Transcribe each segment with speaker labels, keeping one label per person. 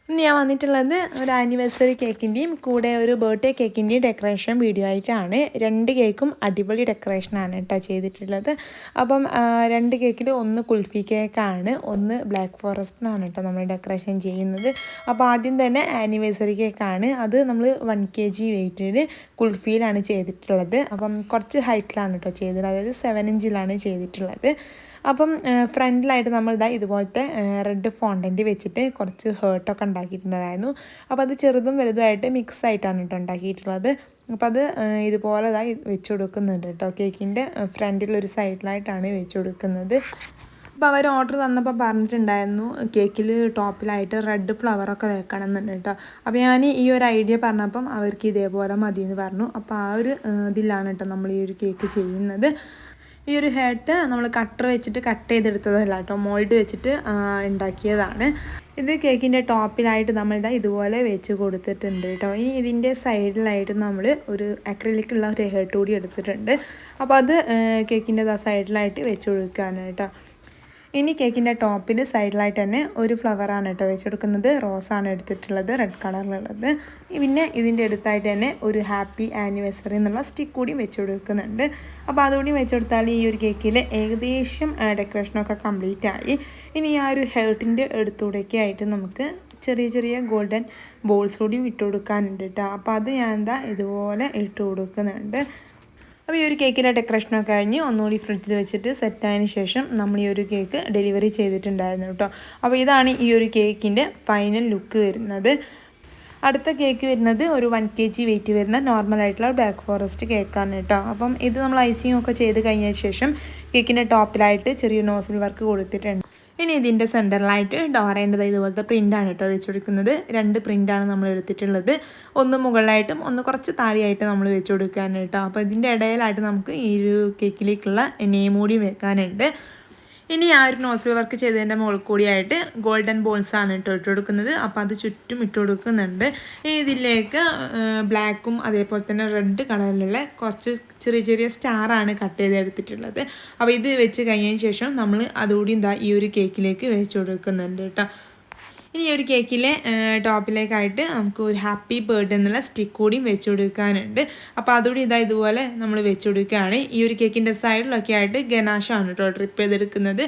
Speaker 1: ഇന്ന് ഞാൻ വന്നിട്ടുള്ളത് ഒരു ആനിവേഴ്സറി കേക്കിൻ്റെയും കൂടെ ഒരു ബർത്ത്ഡേ കേക്കിൻ്റെയും ഡെക്കറേഷൻ വീഡിയോ ആയിട്ടാണ്. രണ്ട് കേക്കും അടിപൊളി ഡെക്കറേഷനാണ് കേട്ടോ ചെയ്തിട്ടുള്ളത്. അപ്പം രണ്ട് കേക്കിൽ ഒന്ന് കുൽഫി കേക്കാണ്, ഒന്ന് ബ്ലാക്ക് ഫോറസ്റ്റിനാണ് കേട്ടോ നമ്മൾ ഡെക്കറേഷൻ ചെയ്യുന്നത്. അപ്പോൾ ആദ്യം തന്നെ ആനിവേഴ്സറി കേക്കാണ്, അത് നമ്മൾ 1 kg വെയിറ്റിൽ കുൽഫിയിലാണ് ചെയ്തിട്ടുള്ളത്. അപ്പം കുറച്ച് ഹൈറ്റിലാണ് കേട്ടോ ചെയ്തത്, അതായത് 7 ഇഞ്ചിലാണ് ചെയ്തിട്ടുള്ളത്. അപ്പം ഫ്രണ്ടിലായിട്ട് നമ്മൾ ഇതുപോലത്തെ റെഡ് ഫോണ്ടൻറ്റ് വെച്ചിട്ട് കുറച്ച് ഹേർട്ടൊക്കെ ഉണ്ടാക്കിയിട്ടുണ്ടായിരുന്നു. അപ്പോൾ അത് ചെറുതും വലുതുമായിട്ട് മിക്സ് ആയിട്ടാണ് കേട്ടോ ഉണ്ടാക്കിയിട്ടുള്ളത്. അപ്പോൾ അത് ഇതുപോലെ വെച്ച് കൊടുക്കുന്നുണ്ട് കേട്ടോ. കേക്കിൻ്റെ ഫ്രണ്ടിലൊരു സൈഡിലായിട്ടാണ് വെച്ച് കൊടുക്കുന്നത്. അപ്പോൾ അവർ ഓർഡർ തന്നപ്പോൾ പറഞ്ഞിട്ടുണ്ടായിരുന്നു കേക്കിൽ ടോപ്പിലായിട്ട് റെഡ് ഫ്ലവറൊക്കെ വെക്കണം എന്നുണ്ട് കേട്ടോ. അപ്പോൾ ഞാൻ ഈ ഒരു ഐഡിയ പറഞ്ഞപ്പം അവർക്ക് ഇതേപോലെ മതി എന്ന് പറഞ്ഞു. അപ്പോൾ ആ ഒരു ഇതിലാണ് കേട്ടോ നമ്മൾ ഈ ഒരു കേക്ക് ചെയ്യുന്നത്. ഈ ഒരു ഹേർട്ട് നമ്മൾ കട്ടർ വെച്ചിട്ട് കട്ട് ചെയ്തെടുത്തതല്ല കേട്ടോ, മോൾഡ് വെച്ചിട്ട് ഉണ്ടാക്കിയതാണ്. ഇത് കേക്കിൻ്റെ ടോപ്പിലായിട്ട് നമ്മൾ ഇതുപോലെ വെച്ച് കൊടുത്തിട്ടുണ്ട് കേട്ടോ. ഇനി ഇതിൻ്റെ സൈഡിലായിട്ട് നമ്മൾ ഒരു അക്രിലിക്കുള്ള ഒരു ഹേർട്ട് കൂടി എടുത്തിട്ടുണ്ട്. അപ്പോൾ അത് കേക്കിൻ്റെ സൈഡിലായിട്ട് വെച്ച് കൊടുക്കുകയാണ് കേട്ടോ. ഇനി കേക്കിൻ്റെ ടോപ്പിൽ സൈഡിലായിട്ട് തന്നെ ഒരു ഫ്ലവറാണ് കേട്ടോ വെച്ച് കൊടുക്കുന്നത്. റോസാണ് എടുത്തിട്ടുള്ളത്, റെഡ് കളറിലുള്ളത്. പിന്നെ ഇതിൻ്റെ അടുത്തായിട്ട് തന്നെ ഒരു ഹാപ്പി ആനിവേഴ്സറി എന്നുള്ള സ്റ്റിക്ക് കൂടി വെച്ച് കൊടുക്കുന്നുണ്ട്. അപ്പോൾ അതുകൂടി വെച്ച് കൊടുത്താൽ ഈ ഒരു കേക്കിൽ ഏകദേശം ഡെക്കറേഷനൊക്കെ കംപ്ലീറ്റ് ആയി. ഇനി ആ ഒരു ഹേർട്ടിൻ്റെ അടുത്തൂടെയൊക്കെ ആയിട്ട് നമുക്ക് ചെറിയ ചെറിയ ഗോൾഡൻ ബോൾസ് കൂടി ഇട്ട് കൊടുക്കാനുണ്ട് കേട്ടോ. അപ്പോൾ അത് ഞാൻ ഇതുപോലെ ഇട്ട് കൊടുക്കുന്നുണ്ട്. അപ്പോൾ ഈ ഒരു കേക്കിലെ ഡെക്കറേഷനൊക്കെ കഴിഞ്ഞ് ഒന്നുകൂടി ഫ്രിഡ്ജിൽ വെച്ചിട്ട് സെറ്റായതിന് ശേഷം നമ്മൾ ഈ ഒരു കേക്ക് ഡെലിവറി ചെയ്തിട്ടുണ്ടായിരുന്നു കേട്ടോ. അപ്പോൾ ഇതാണ് ഈ ഒരു കേക്കിൻ്റെ ഫൈനൽ ലുക്ക് വരുന്നത്. അടുത്ത കേക്ക് വരുന്നത് ഒരു 1 kg വെയിറ്റ് വരുന്ന നോർമലായിട്ടുള്ള ബ്ലാക്ക് ഫോറസ്റ്റ് കേക്കാണ് കേട്ടോ. അപ്പം ഇത് നമ്മൾ ഐസിങ് ഒക്കെ ചെയ്ത് കഴിഞ്ഞ ശേഷം കേക്കിൻ്റെ ടോപ്പിലായിട്ട് ചെറിയ നോസിൽ വർക്ക് കൊടുത്തിട്ടുണ്ട്. ഇനി ഇതിൻ്റെ സെൻറ്ററിലായിട്ട് ഡോറേൻ്റെ ഇതുപോലത്തെ പ്രിൻ്റാണ് കേട്ടോ വെച്ച് കൊടുക്കുന്നത്. 2 പ്രിൻ്റാണ് നമ്മൾ എടുത്തിട്ടുള്ളത്, ഒന്ന് മുകളിലായിട്ടും ഒന്ന് കുറച്ച് താഴെയായിട്ട് നമ്മൾ വെച്ച് കൊടുക്കാനാണ് കേട്ടോ. അപ്പോൾ ഇതിൻ്റെ ഇടയിലായിട്ട് നമുക്ക് ഈ ഒരു കേക്കിലേക്കുള്ള നെയിം കൂടി വെക്കാനുണ്ട്. ഇനി ആ ഒരു നോസിൽ വർക്ക് ചെയ്തതിൻ്റെ മുകളിൽ കൂടിയായിട്ട് ഗോൾഡൻ ബോൾസാണ് ഇട്ട് കൊടുക്കുന്നത്. അപ്പോൾ അത് ചുറ്റും ഇട്ട് കൊടുക്കുന്നുണ്ട്. ഇതിലേക്ക് ബ്ലാക്കും അതേപോലെ തന്നെ റെഡ് കളറിലുള്ള കുറച്ച് ചെറിയ ചെറിയ സ്റ്റാറാണ് കട്ട് ചെയ്തെടുത്തിട്ടുള്ളത്. അപ്പോൾ ഇത് വെച്ച് കഴിഞ്ഞതിന് ശേഷം നമ്മൾ അതുകൂടി ഈ ഒരു കേക്കിലേക്ക് വെച്ച് കൊടുക്കുന്നുണ്ട് കേട്ടോ. ഇനി ഒരു കേക്കിലെ ടോപ്പിലേക്കായിട്ട് നമുക്ക് ഒരു ഹാപ്പി ബർത്ത്ഡേ എന്നുള്ള സ്റ്റിക്ക് കൂടിയും വെച്ച് കൊടുക്കാനുണ്ട്. അപ്പോൾ അതുകൂടി ഇതുപോലെ നമ്മൾ വെച്ച് കൊടുക്കുകയാണ്. ഈ ഒരു കേക്കിൻ്റെ സൈഡിലൊക്കെ ആയിട്ട് ഗനാഷാണ് കേട്ടോ ട്രിപ്പ് ചെയ്തെടുക്കുന്നത്.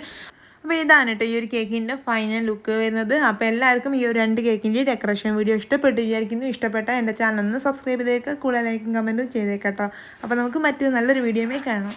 Speaker 1: അപ്പോൾ ഇതാണ് കേട്ടോ ഈ ഒരു കേക്കിൻ്റെ ഫൈനൽ ലുക്ക് വരുന്നത്. അപ്പോൾ എല്ലാവർക്കും ഈ ഒരു 2 കേക്കിൻ്റെ ഡെക്കറേഷൻ വീഡിയോ ഇഷ്ടപ്പെട്ട് വിചാരിക്കുന്നു. ഇഷ്ടപ്പെട്ടാൽ എൻ്റെ ചാനൽ ഒന്ന് സബ്സ്ക്രൈബ് ചെയ്തേക്കുക, കൂടെ ലൈക്കും കമൻറ്റും ചെയ്തേക്കാം കേട്ടോ. അപ്പോൾ നമുക്ക് മറ്റൊരു നല്ലൊരു വീഡിയോയിൽ കാണാം.